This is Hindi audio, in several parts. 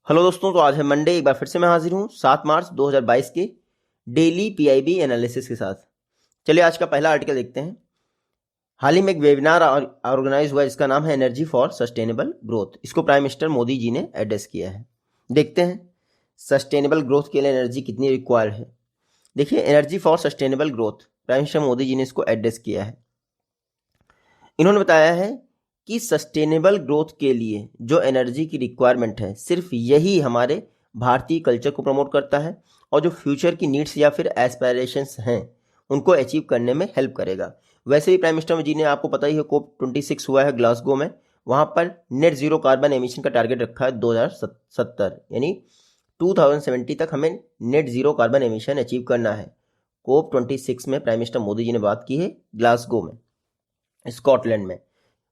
हेलो दोस्तों, तो आज है मंडे। एक बार फिर से मैं हाजिर हूँ 7 मार्च 2022 के डेली पीआईबी एनालिसिस के साथ। चलिए आज का पहला आर्टिकल देखते हैं। हाल ही में एक वेबिनार ऑर्गेनाइज हुआ जिसका नाम है एनर्जी फॉर सस्टेनेबल ग्रोथ। इसको प्राइम मिनिस्टर मोदी जी ने एड्रेस किया है। देखते हैं सस्टेनेबल ग्रोथ के लिए एनर्जी कितनी रिक्वायर्ड है। देखिए, energy for sustainable growth prime minister Modi ji ने इसको एड्रेस किया है। इन्होंने बताया है कि सस्टेनेबल ग्रोथ के लिए जो एनर्जी की रिक्वायरमेंट है, सिर्फ यही हमारे भारतीय कल्चर को प्रमोट करता है और जो फ्यूचर की नीड्स या फिर एस्पायरेशंस हैं उनको अचीव करने में हेल्प करेगा। वैसे भी प्राइम मिनिस्टर जी ने, आपको पता ही है, COP26 हुआ है ग्लासगो में। वहाँ पर नेट जीरो कार्बन एमिशन का टारगेट रखा है 2070, यानी 2070 तक हमें net zero carbon emission achieve करना है। COP26 में प्राइम मिनिस्टर मोदी जी ने बात की है ग्लासगो में, स्कॉटलैंड में।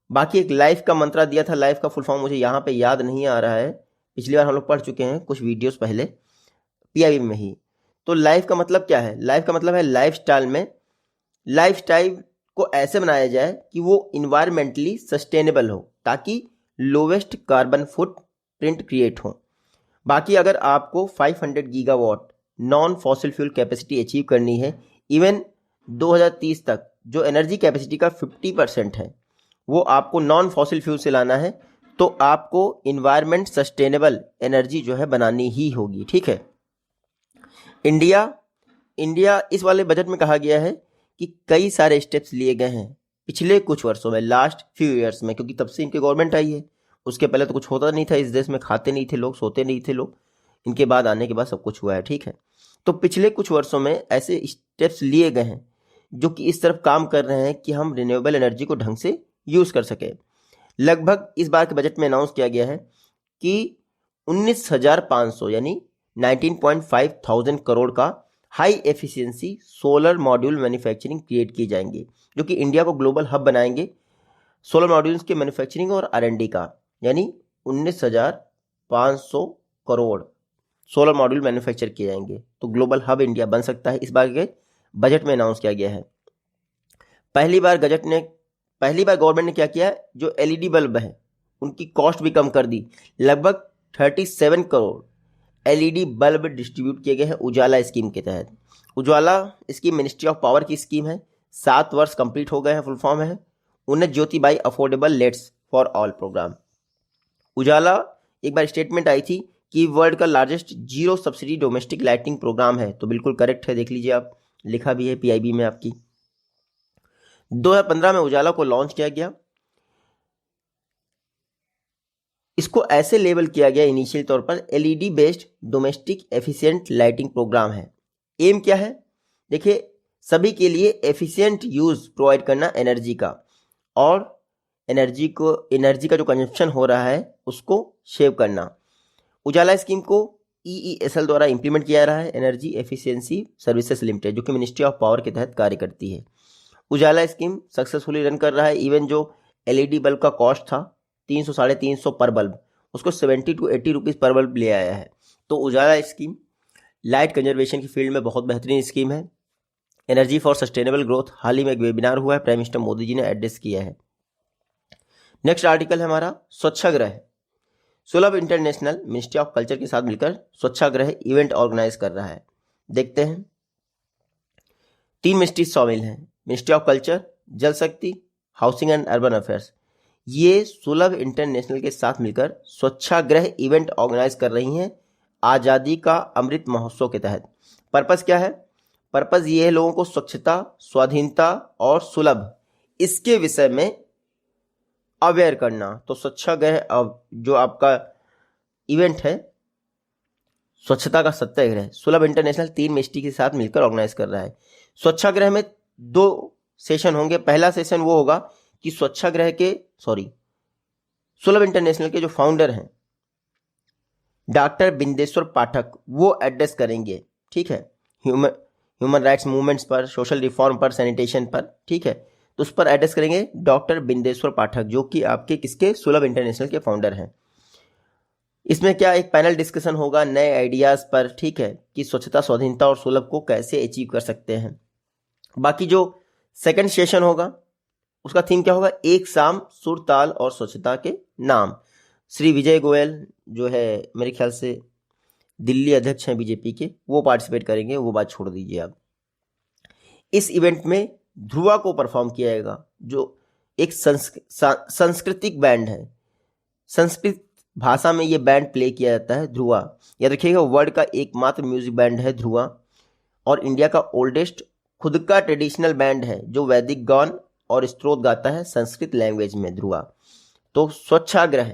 बाकी एक लाइफ का मंत्रा दिया था। लाइफ का फुल फॉर्म मुझे यहाँ पे याद नहीं आ रहा है, पिछली बार हम लोग पढ़ चुके हैं कुछ वीडियोस पहले पीआईबी में ही। तो लाइफ का मतलब क्या है? लाइफ का मतलब है लाइफस्टाइल में, लाइफस्टाइल को ऐसे बनाया जाए कि वो इन्वायरमेंटली सस्टेनेबल हो, ताकि lowest carbon foot print create हो। बाकी अगर आपको 500 gigawatt non fossil fuel capacity achieve करनी है, इवन 2030 तक जो एनर्जी कैपेसिटी का 50% है वो आपको नॉन फॉसिल फ्यूल से लाना है, तो आपको इन्वायरमेंट सस्टेनेबल एनर्जी जो है बनानी ही होगी। ठीक है। इंडिया इस वाले बजट में कहा गया है कि कई सारे स्टेप्स लिए गए हैं पिछले कुछ वर्षों में, लास्ट फ्यू ईयर्स में, क्योंकि तब से इनकी गवर्नमेंट आई है। उसके पहले तो कुछ होता नहीं था इस देश में, खाते नहीं थे लोग, सोते नहीं थे लोग। इनके बाद आने के बाद सब कुछ हुआ है। ठीक है। तो पिछले कुछ वर्षों में ऐसे स्टेप्स लिए गए हैं जो कि इस तरफ काम कर रहे हैं कि हम रिन्यूएबल एनर्जी को ढंग से यूज कर सके। लगभग इस बार के बजट में अनाउंस किया गया है कि 19,500 यानी 19.5 थाउजेंड करोड़ का high efficiency solar module manufacturing create की जाएंगी, जो कि इंडिया को ग्लोबल हब बनाएंगे सोलर मॉड्यूल्स के मैन्युफैक्चरिंग और R&D का। यानी 19,500 करोड़ सोलर मॉड्यूल मैन्युफैक्चर किए जाएंगे, तो ग्लोबल हब इंडिया बन सकता है। इस बार के बजट में अनाउंस किया गया है। पहली बार गवर्नमेंट ने क्या किया, जो LED बल्ब है उनकी कॉस्ट भी कम कर दी। लगभग 37 करोड़ LED बल्ब डिस्ट्रीब्यूट किए गए हैं उजाला स्कीम के तहत। उजाला स्कीम मिनिस्ट्री ऑफ पावर की स्कीम है। 7 वर्ष कंप्लीट हो गए हैं, फुल फॉर्म है Unnat Jyoti by affordable LEDs for all programme. Ujala, एक बार स्टेटमेंट आई थी कि वर्ल्ड का largest zero subsidy domestic lighting programme है, तो बिल्कुल करेक्ट है, देख लीजिए आप, लिखा भी है पीआईबी में आपकी। 2015 में उजाला को लॉन्च किया गया। इसको ऐसे लेबल किया गया इनिशियल तौर पर LED based domestic efficient lighting programme है। एम क्या है? देखिए, सभी के लिए एफिशिएंट यूज प्रोवाइड करना एनर्जी का, और एनर्जी का जो कंजप्शन हो रहा है उसको सेव करना। उजाला स्कीम को EESL द्वारा इंप्लीमेंट किया रहा है, एनर्जी एफिशिएंसी सर्विसेज लिमिटेड, जो कि मिनिस्ट्री ऑफ पावर के तहत कार्य करती है। उजाला स्कीम सक्सेसफुली रन कर रहा है। इवन जो LED बल्ब का कॉस्ट था 300 साढ़े 300 पर बल्ब, उसको 70 to 80 रुपीज़ पर बल्ब ले आया है। तो उजाला स्कीम लाइट कंजर्वेशन की फील्ड में बहुत बेहतरीन स्कीम है। एनर्जी फॉर सस्टेनेबल ग्रोथ हाल ही में एक वेबिनार हुआ है, प्राइम मिनिस्टर मोदी जी ने एड्रेस किया है। नेक्स्ट आर्टिकल है हमारा स्वच्छाग्रह। सुलभ इंटरनेशनल मिनिस्ट्री ऑफ कल्चर के साथ मिलकर स्वच्छाग्रह इवेंट ऑर्गेनाइज कर रहा है। देखते हैं, 3 मिनिस्ट्री शामिल हैं, मिनिस्ट्री ऑफ कल्चर, जल शक्ति, हाउसिंग एंड अर्बन अफेयर्स। ये सुलभ इंटरनेशनल के साथ मिलकर स्वच्छाग्रह इवेंट ऑर्गेनाइज कर रही हैं आज़ादी का अमृत महोत्सव के तहत। पर्पस क्या है? पर्पस ये है लोगों को स्वच्छता, स्वाधीनता और सुलभ इसके विषय में अवेयर करना। तो स्वच्छाग्रह जो आपका इवेंट है स्वच्छता का सत्याग्रह, सुलभ इंटरनेशनल 3 मिनिस्ट्री के साथ मिलकर ऑर्गेनाइज कर रहा है। स्वच्छाग्रह में 2 सेशन होंगे। पहला सेशन वो होगा कि सुलभ इंटरनेशनल के जो फाउंडर हैं डॉक्टर बिंदेश्वर पाठक, वो एड्रेस करेंगे। ठीक है, ह्यूमन राइट्स मूवमेंट्स पर, सोशल रिफॉर्म पर, सैनिटेशन पर। ठीक है, तो उस पर एड्रेस करेंगे डॉक्टर बिंदेश्वर पाठक, जो कि आपके किसके, सुलभ इंटरनेशनल के फाउंडर हैं। इसमें क्या, एक पैनल डिस्कशन होगा नए आइडियाज़ पर। ठीक है, कि स्वच्छता, स्वाधीनता और सुलभ को कैसे अचीव कर सकते हैं। बाकी जो सेकंड सेशन होगा उसका थीम क्या होगा, एक शाम सुर, ताल और स्वच्छता के नाम। श्री विजय गोयल जो है मेरे ख्याल से दिल्ली अध्यक्ष हैं बीजेपी के, वो पार्टिसिपेट करेंगे, वो बात छोड़ दीजिए आप। इस इवेंट में ध्रुवा को परफॉर्म किया जाएगा, जो एक सांस्कृतिक बैंड है। संस्कृत भाषा में ये बैंड प्ले किया जाता है, ध्रुवा। याद रखिएगा, वर्ल्ड का एकमात्र म्यूजिक बैंड है ध्रुवा, और इंडिया का ओल्डेस्ट खुद का ट्रेडिशनल बैंड है जो वैदिक गान और स्तोत्र गाता है संस्कृत लैंग्वेज में, ध्रुवा। तो स्वच्छाग्रह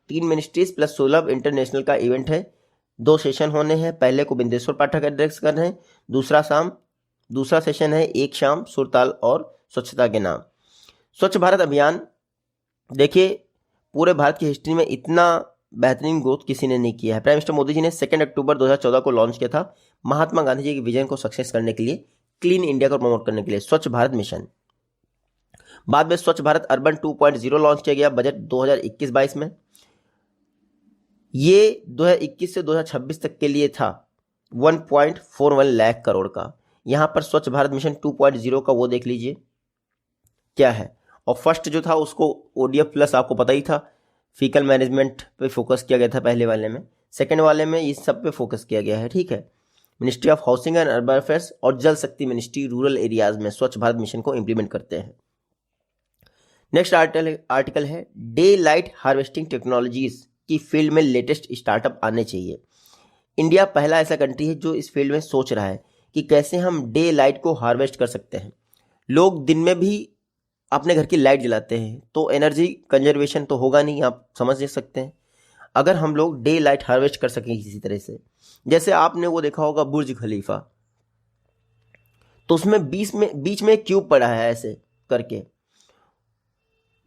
3 मिनिस्ट्रीज प्लस 16 इंटरनेशनल का इवेंट है। 2 सेशन होने हैं। पहले को बिंदेश्वर पाठक एड्रेस कर रहे हैं, दूसरा सेशन है एक शाम सुरताल और स्वच्छता के नाम। स्वच्छ भारत अभियान, देखिए पूरे भारत की हिस्ट्री में इतना बेहतरीन ग्रोथ किसी ने नहीं किया है। प्राइम मिनिस्टर मोदी जी ने 2 अक्टूबर 2014 को लॉन्च किया था महात्मा गांधी जी के विजन को सक्सेस करने के लिए, क्लीन इंडिया को प्रमोट करने के लिए, स्वच्छ भारत मिशन। बाद में स्वच्छ भारत अर्बन 2.0 लॉन्च किया गया बजट 2021-22 में। ये 2021 से 2026 तक के लिए था 1.41 लाख करोड़ का। यहां पर स्वच्छ भारत मिशन 2.0 का वो देख लीजिए क्या है। और फर्स्ट जो था उसको ODF प्लस आपको पता ही था, फीकल मैनेजमेंट पे फोकस किया गया था पहले वाले में। सेकंड वाले में इस सब पे फोकस किया गया है, ठीक है। Ministry of housing and urban affairs और जल शक्ति मिनिस्ट्री रूरल एरियाज में स्वच्छ भारत मिशन को इंप्लीमेंट करते हैं। नेक्स्ट आर्टिकल है डे लाइट हार्वेस्टिंग टेक्नोलॉजीज की फील्ड में लेटेस्ट स्टार्टअप आने चाहिए। इंडिया पहला ऐसा कंट्री है जो इस फील्ड में सोच रहा है कि कैसे हम डे लाइट को हार्वेस्ट कर सकते हैं। लोग दिन में भी अपने घर की लाइट जलाते हैं तो एनर्जी कंजर्वेशन तो होगा नहीं, आप समझ सकते हैं। अगर हम लोग डे लाइट हार्वेस्ट कर सकें किसी तरह से, जैसे आपने वो देखा होगा बुर्ज खलीफा, तो उसमें बीच में एक क्यूब पड़ा है, ऐसे करके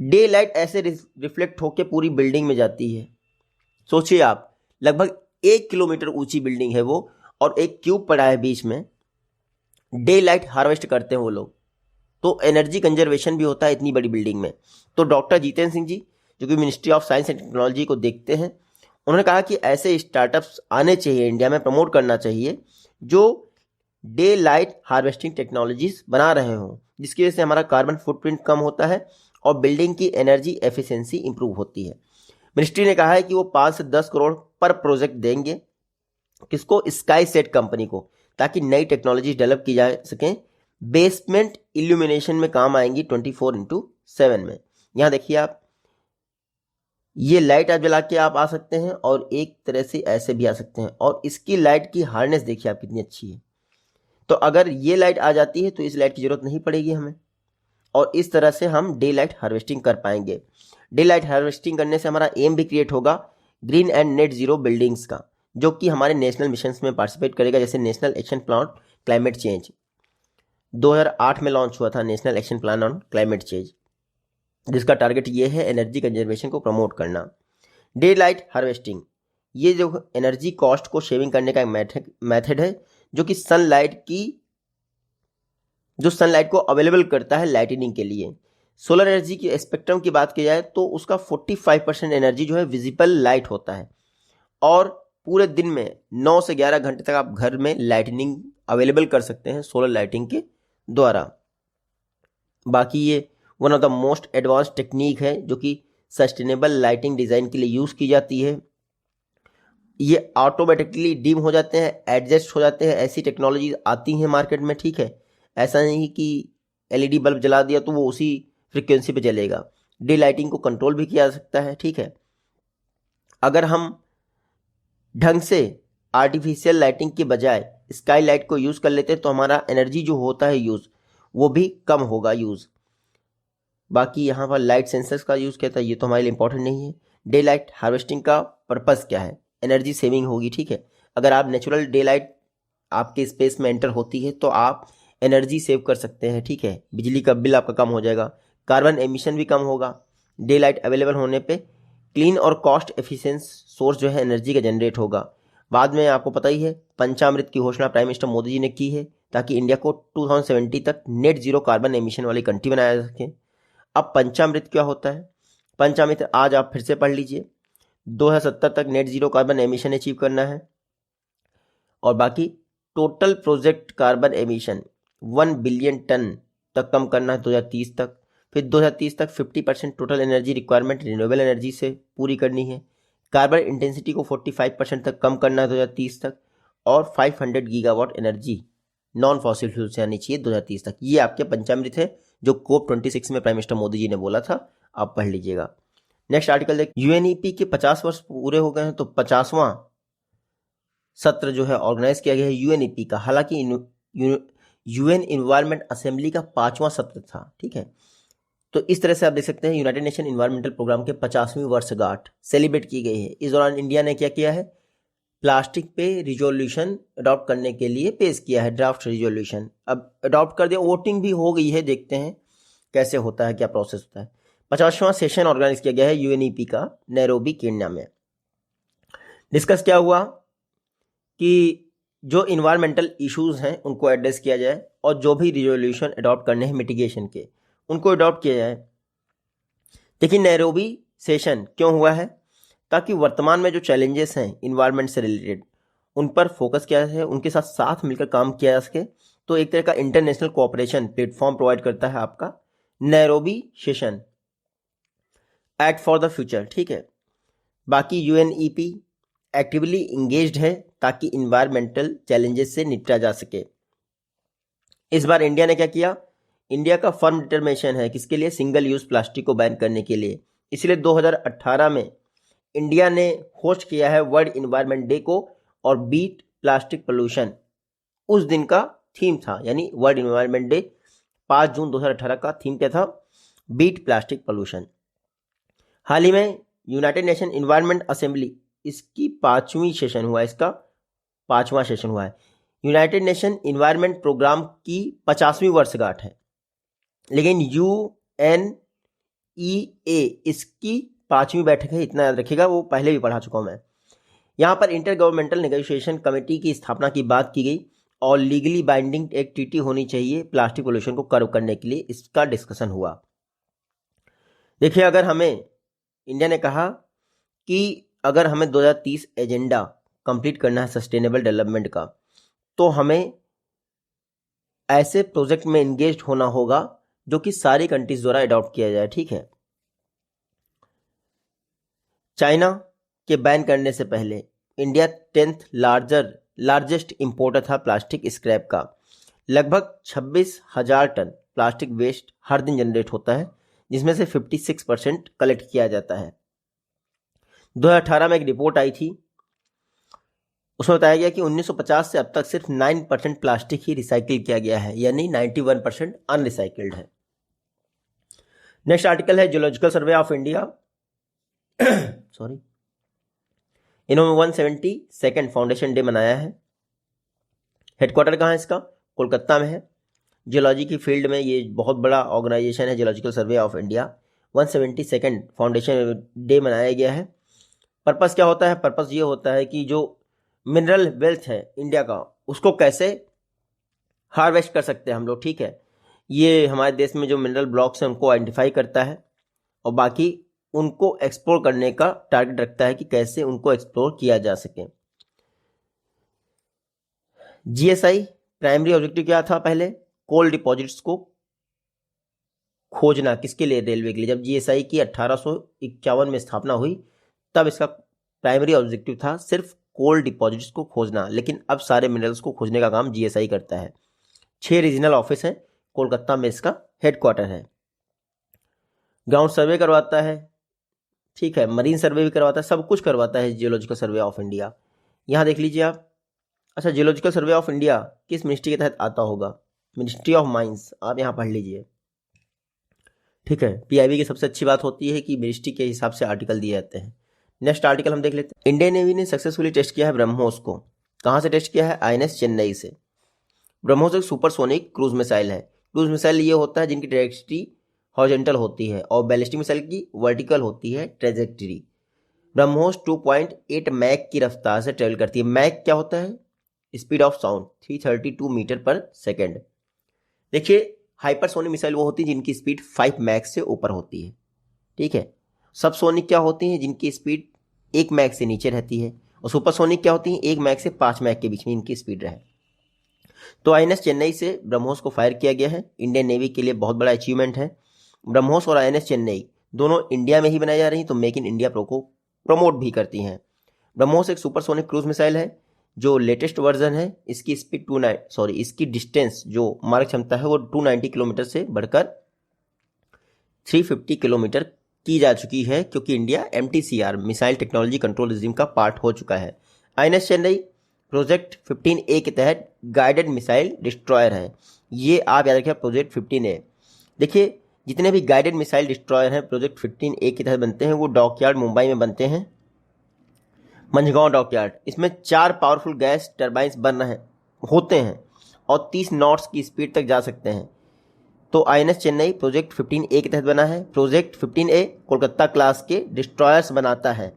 डे लाइट ऐसे रिफ्लेक्ट होकर पूरी बिल्डिंग में जाती है। सोचिए आप, लगभग 1 किलोमीटर ऊंची बिल्डिंग है वो, और एक क्यूब पड़ा है बीच में, डे लाइट हार्वेस्ट करते हैं वो लोग, तो एनर्जी कंजर्वेशन भी होता है इतनी बड़ी बिल्डिंग में। तो डॉक्टर जितेंद्र सिंह जी जो कि ministry of science and technology को देखते हैं, उन्होंने कहा कि ऐसे स्टार्टअप्स आने चाहिए इंडिया में, प्रमोट करना चाहिए जो डे लाइट हार्वेस्टिंग टेक्नोलॉजीज बना रहे हों, जिसकी वजह से हमारा कार्बन फुटप्रिंट कम होता है और बिल्डिंग की एनर्जी एफिशिएंसी इंप्रूव होती है। मिनिस्ट्री ने कहा है कि वो 5 से 10 करोड़ पर प्रोजेक्ट देंगे, किसको, स्काई सेट कंपनी को, ताकि नई टेक्नोलॉजी डेवलप की जा सकें। बेसमेंट इल्यूमिनेशन में काम आएंगी 24/7 में। यहां देखिए आप, ये लाइट आप जला के आप आ सकते हैं और एक तरह से ऐसे भी आ सकते हैं, और इसकी लाइट की हार्डनेस देखिए आप कितनी अच्छी है। तो अगर ये लाइट आ जाती है तो इस लाइट की जरूरत नहीं पड़ेगी हमें, और इस तरह से हम डे लाइट हार्वेस्टिंग कर पाएंगे। डे लाइट हार्वेस्टिंग करने से हमारा एम भी क्रिएट होगा green and net zero buildings का, जो कि हमारे नेशनल मिशन में पार्टिसिपेट करेगा, जैसे national action plan climate change 2008 में लॉन्च हुआ था, national action plan on climate change, जिसका टारगेट ये है एनर्जी कंजर्वेशन को प्रमोट करना। डे लाइट हार्वेस्टिंग ये जो एनर्जी कॉस्ट को शेविंग करने का एक मेथड है, जो कि सनलाइट को अवेलेबल करता है लाइटनिंग के लिए। सोलर एनर्जी की स्पेक्ट्रम की बात की जाए तो उसका 45% एनर्जी जो है विजिबल लाइट होता है, और पूरे दिन में 9 से 11 घंटे तक आप घर में लाइटनिंग अवेलेबल कर सकते हैं सोलर लाइटिंग के द्वारा। बाकी ये one of the most advance technique है जो कि सस्टेनेबल लाइटिंग डिज़ाइन के लिए यूज़ की जाती है। ये ऑटोमेटिकली डिम हो जाते हैं, एडजस्ट हो जाते हैं, ऐसी टेक्नोलॉजी आती हैं मार्केट में, ठीक है। ऐसा नहीं कि एलईडी बल्ब जला दिया तो वो उसी फ्रिक्वेंसी पे जलेगा। डे लाइटिंग को कंट्रोल भी किया जा सकता है, ठीक है। अगर हम ढंग से आर्टिफिशियल लाइटिंग के बजाय स्काई लाइट को यूज़ कर लेते हैं तो हमारा एनर्जी जो होता है यूज़ वो भी कम होगा यूज़। बाकी यहाँ पर लाइट सेंसर्स का यूज़ किया था, ये तो हमारे लिए इंपॉर्टेंट नहीं है। डे लाइट हार्वेस्टिंग का पर्पज़ क्या है, एनर्जी सेविंग होगी, ठीक है। अगर आप नेचुरल डे लाइट आपके स्पेस में एंटर होती है तो आप एनर्जी सेव कर सकते हैं, ठीक है। बिजली का बिल आपका कम हो जाएगा, कार्बन एमिशन भी कम होगा। डे लाइट अवेलेबल होने पे क्लीन और कॉस्ट एफिशिएंट सोर्स जो है एनर्जी का जनरेट होगा। बाद में आपको पता ही है पंचामृत की घोषणा प्राइम मिनिस्टर मोदी जी ने की है, ताकि इंडिया को 2070 तक नेट जीरो कार्बन एमिशन वाली कंट्री बनाया जा सके। अब पंचामृत क्या होता है, पंचामृत आज आप फिर से पढ़ लीजिए। 2070 तक net zero carbon emission achieve करना है, और बाकी total project carbon emission 1 billion tonne तक कम करना है 2030 तक। फिर 2030 तक 50% total energy requirement renewable energy से पूरी करनी है। कार्बन इंटेंसिटी को 45% तक कम करना है 2030 तक, और 500 gigawatt energy non fossil fuel से आनी चाहिए 2030 तक। ये आपके पंचामृत है जो COP26 में प्राइम मिनिस्टर मोदी जी ने बोला था, आप पढ़ लीजिएगा। नेक्स्ट आर्टिकल देख, यूएनईपी के 50 वर्ष पूरे हो गए हैं, तो 50वां सत्र जो है ऑर्गेनाइज किया गया है यूएनईपी का। हालांकि यूएन इन्वायरमेंट असेंबली का 5वां सत्र था, ठीक है। तो इस तरह से आप देख सकते हैं यूनाइटेड नेशन इन्वायरमेंटल प्रोग्राम के 50वीं वर्षगांठ सेलिब्रेट की गई है। इस दौरान इंडिया ने क्या किया है, प्लास्टिक पे रिजोल्यूशन अडॉप्ट करने के लिए पेश किया है, ड्राफ्ट रिजोल्यूशन। अब अडॉप्ट कर दिया, वोटिंग भी हो गई है, देखते हैं कैसे होता है, क्या प्रोसेस होता है। 50वां सेशन ऑर्गेनाइज किया गया है यूएनईपी का नैरोबी केन्या में। डिस्कस क्या हुआ कि जो इन्वायरमेंटल इश्यूज हैं उनको एड्रेस किया जाए, और जो भी रिजोल्यूशन अडॉप्ट करने हैं मिटिगेशन के, उनको अडॉप्ट किया जाए। देखिए नैरोबी सेशन क्यों हुआ है, ताकि वर्तमान में जो चैलेंजेस हैं इन्वायरमेंट से रिलेटेड उन पर फोकस किया जाए, उनके साथ साथ मिलकर काम किया जा सके। तो एक तरह का इंटरनेशनल कोऑपरेशन प्लेटफॉर्म प्रोवाइड करता है आपका Nairobi session, act for the future, ठीक है। बाकी यूएनईपी एक्टिवली इंगेज्ड है ताकि इन्वायरमेंटल चैलेंजेस से निपटा जा सके। इस बार इंडिया ने क्या किया, इंडिया का फर्म डिटरमिनेशन है किसके लिए, सिंगल यूज प्लास्टिक को बैन करने के लिए। इसलिए 2018 में इंडिया ने होस्ट किया है वर्ल्ड इन्वायरमेंट डे को, और बीट प्लास्टिक पोल्यूशन उस दिन का थीम था, यानी वर्ल्ड इन्वायरमेंट डे 5 जून 2018 का थीम क्या था, बीट प्लास्टिक पोल्यूशन। हाल ही में यूनाइटेड नेशन इन्वायरमेंट असेंबली, इसकी 5वीं सेशन हुआ है, इसका 5वां सेशन हुआ है। यूनाइटेड नेशन इन्वायरमेंट प्रोग्राम की 50वीं वर्षगांठ है, लेकिन UNEA इसकी 5वीं बैठक है, इतना याद रखिएगा, वो पहले भी पढ़ा चुका हूं मैं। यहाँ पर इंटर गवर्नमेंटल नेगोशिएशन कमेटी की स्थापना की बात की गई, और लीगली बाइंडिंग एक ट्रीटी होनी चाहिए प्लास्टिक पोल्यूशन को कर्व करने के लिए, इसका डिस्कशन हुआ। देखिए अगर हमें, इंडिया ने कहा कि अगर हमें 2030 एजेंडा कंप्लीट करना है सस्टेनेबल डेवलपमेंट का, तो हमें ऐसे प्रोजेक्ट में एंगेज होना होगा जो कि सारी कंट्रीज द्वारा अडॉप्ट किया जाए, ठीक है। चाइना के बैन करने से पहले इंडिया 10th लार्जेस्ट इंपोर्टर था प्लास्टिक स्क्रैप का। लगभग 26,000 टन प्लास्टिक वेस्ट हर दिन जनरेट होता है, जिसमें से 56% कलेक्ट किया जाता है। 2018 में एक रिपोर्ट आई थी, उसमें बताया गया कि 1950 से अब तक सिर्फ 9% प्लास्टिक ही रिसाइकिल किया गया है, यानी 91% अनरिसाइकिल्ड है। नेक्स्ट आर्टिकल है geological survey of India sorry, इन्होंने 172nd फाउंडेशन डे मनाया है। हेडक्वार्टर कहाँ है इसका, कोलकाता में है। जियोलॉजी की फील्ड में ये बहुत बड़ा ऑर्गेनाइजेशन है geological survey of India. 172nd foundation day मनाया गया है। पर्पस क्या होता है, पर्पस ये होता है कि जो मिनरल वेल्थ है इंडिया का, उसको कैसे हार्वेस्ट कर सकते हैं हम लोग, ठीक है। ये हमारे देश में जो मिनरल ब्लॉक्स हैं उनको आइडेंटिफाई करता है, और बाकी उनको एक्सप्लोर करने का टारगेट रखता है कि कैसे उनको एक्सप्लोर किया जा सके। जीएसआई प्राइमरी ऑब्जेक्टिव क्या था पहले, कोल डिपॉजिट्स को खोजना, किसके लिए, रेलवे के लिए। जब जीएसआई की 1851 में स्थापना हुई, तब इसका प्राइमरी ऑब्जेक्टिव था सिर्फ कोल डिपॉजिट्स को खोजना, लेकिन अब सारे मिनरल्स को खोजने का काम जीएसआई करता है। 6 रीजनल ऑफिस हैं, कोलकाता में इसका हेडक्वार्टर है। ग्राउंड सर्वे करवाता है, ठीक है, मरीन सर्वे भी करवाता है, सब कुछ करवाता है जियोलॉजिकल सर्वे ऑफ इंडिया। यहाँ देख लीजिए आप। अच्छा, जियोलॉजिकल सर्वे ऑफ इंडिया किस मिनिस्ट्री के तहत आता होगा, मिनिस्ट्री ऑफ माइंस, आप यहाँ पढ़ लीजिए, ठीक है। पीआईबी की सबसे अच्छी बात होती है कि मिनिस्ट्री के हिसाब से आर्टिकल दिए जाते हैं। नेक्स्ट आर्टिकल हम देख लेते हैं। इंडियन नेवी ने सक्सेसफुली टेस्ट किया है ब्रह्मोस को। कहाँ से टेस्ट किया है, आईएनएस चेन्नई से। ब्रह्मोस एक सुपरसोनिक क्रूज मिसाइल है। क्रूज मिसाइल ये होता है जिनकी ट्रैजेक्टरी हॉरिजॉन्टल होती है, और बैलिस्टिक मिसाइल की वर्टिकल होती है ट्रैजेक्टरी। ब्रह्मोस 2.8 मैक की रफ्तार से ट्रेवल करती है। मैक क्या होता है, स्पीड ऑफ साउंड, 332 मीटर पर सेकेंड। देखिए हाइपरसोनिक मिसाइल वो होती है जिनकी स्पीड 5 मैक से ऊपर होती है, ठीक है। सबसोनिक क्या होती हैं, जिनकी स्पीड 1 मैक से नीचे रहती है, और सुपरसोनिक क्या होती हैं, 1 मैक से 5 मैक के बीच में इनकी स्पीड रहे। तो आईएनएस चेन्नई से ब्रह्मोस को फायर किया गया है। इंडियन नेवी के लिए बहुत बड़ा अचीवमेंट है। ब्रह्मोस और आईएनएस चेन्नई दोनों इंडिया में ही बनाई जा रही, तो मेक इन इंडिया प्रमोट भी करती हैं। ब्रह्मोस एक सुपरसोनिक क्रूज मिसाइल है जो लेटेस्ट वर्जन है। इसकी स्पीड इसकी डिस्टेंस जो मारक क्षमता है वो 290 किलोमीटर से बढ़कर 350 किलोमीटर की जा चुकी है, क्योंकि India MTCR missile technology control regime का पार्ट हो चुका है। INS चेन्नई प्रोजेक्ट 15A के तहत गाइडेड मिसाइल डिस्ट्रॉयर है। ये आप याद रखिए प्रोजेक्ट 15A। देखिए जितने भी गाइडेड मिसाइल डिस्ट्रॉयर हैं प्रोजेक्ट 15A के तहत बनते हैं, वो डॉकयार्ड मुंबई में बनते हैं, मंझगांव डॉकयार्ड। इसमें 4 पावरफुल गैस टर्बाइंस होते हैं और 30 नॉट्स की स्पीड तक जा सकते हैं। तो INS चेन्नई प्रोजेक्ट 15A के तहत बना है। प्रोजेक्ट 15A कोलकाता क्लास के डिस्ट्रॉयर्स बनाता है।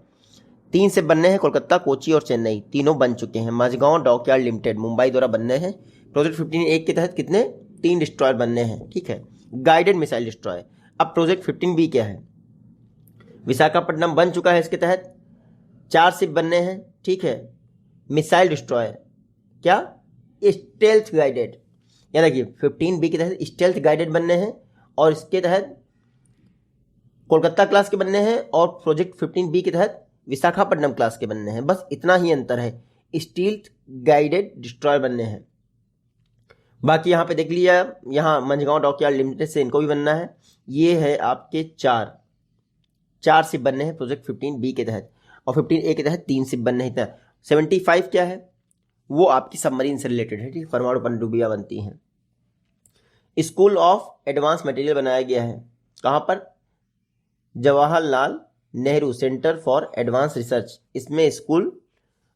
3 से बनने हैं, कोलकाता, कोची और चेन्नई, तीनों बन चुके हैं। माझगांव डॉकयार्ड लिमिटेड मुंबई द्वारा बनने हैं। प्रोजेक्ट 15A के तहत कितने 3 डिस्ट्रॉयर बनने हैं, ठीक है, गाइडेड मिसाइल डिस्ट्रॉयर। अब प्रोजेक्ट 15B क्या है? विशाखापट्टनम बन चुका है, इसके तहत 4 शिप बनने हैं, ठीक है, मिसाइल डिस्ट्रॉयर, क्या स्टेल्थ गाइडेड, यानी कि 15B के तहत स्टेल्थ गाइडेड बनने हैं और इसके तहत कोलकाता क्लास के बनने हैं और प्रोजेक्ट 15B के तहत विशाखापट्टनम क्लास के बनने हैं। बस इतना ही अंतर है, स्टील्थ गाइडेड डिस्ट्रॉयर बनने हैं। बाकी यहाँ पे देख लिया, यहाँ मंझगांव डॉकयार्ड लिमिटेड से इनको भी बनना है। ये है आपके 4 शिप बनने हैं प्रोजेक्ट 15B के तहत और 15A के तहत 3 शिप बनने हैं। 75 क्या है? वो आपकी सबमरीन से रिलेटेड है, ठीक, परमाणु पनडुब्बियां बनती हैं। स्कूल ऑफ एडवांस मटेरियल बनाया गया है, कहाँ पर? Jawaharlal Nehru centre for advance research, इसमें स्कूल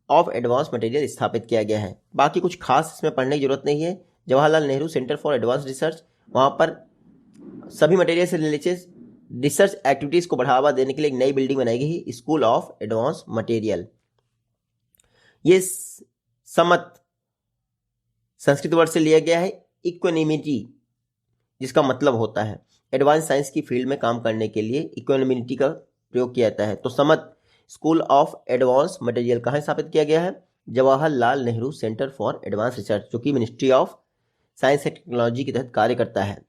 ऑफ एडवांस मटेरियल स्थापित किया गया है। बाकी कुछ खास इसमें पढ़ने की जरूरत नहीं है। Jawaharlal Nehru centre for advance research, वहाँ पर सभी मटेरियल से रिलेटेड रिसर्च एक्टिविटीज को बढ़ावा देने के लिए एक नई बिल्डिंग बनाई गई है, स्कूल ऑफ एडवांस मटेरियल। ये समत संस्कृत वर्ड से लिया गया है, इक्वेनिमिटी जिसका मतलब होता है एडवांस साइंस की फील्ड में काम करने के लिए इक्वेनिमिटी का प्रयोग किया जाता है। तो समत स्कूल ऑफ एडवांस मटेरियल कहाँ स्थापित किया गया है? Jawaharlal Nehru centre for advance research, जो कि ministry of science and technology के तहत कार्य करता है।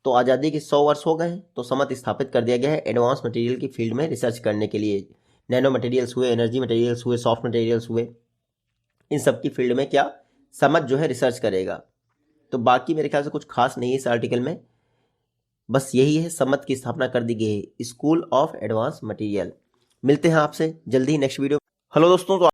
तो आज़ादी के 100 वर्ष हो गए हैं, तो समत स्थापित कर दिया गया है एडवांस मटेरियल की फील्ड में रिसर्च करने के लिए। नैनो मटेरियल्स हुए, एनर्जी मटेरियल्स हुए, सॉफ्ट मटेरियल्स हुए, इन सब की फील्ड में क्या समत जो है रिसर्च करेगा। तो बाकी मेरे ख्याल से कुछ खास नहीं है इस आर्टिकल में, बस यही है, समत की स्थापना कर दी गई है, स्कूल ऑफ एडवांस मटेरियल। मिलते हैं आपसे जल्दी नेक्स्ट वीडियो। हेलो दोस्तों, तो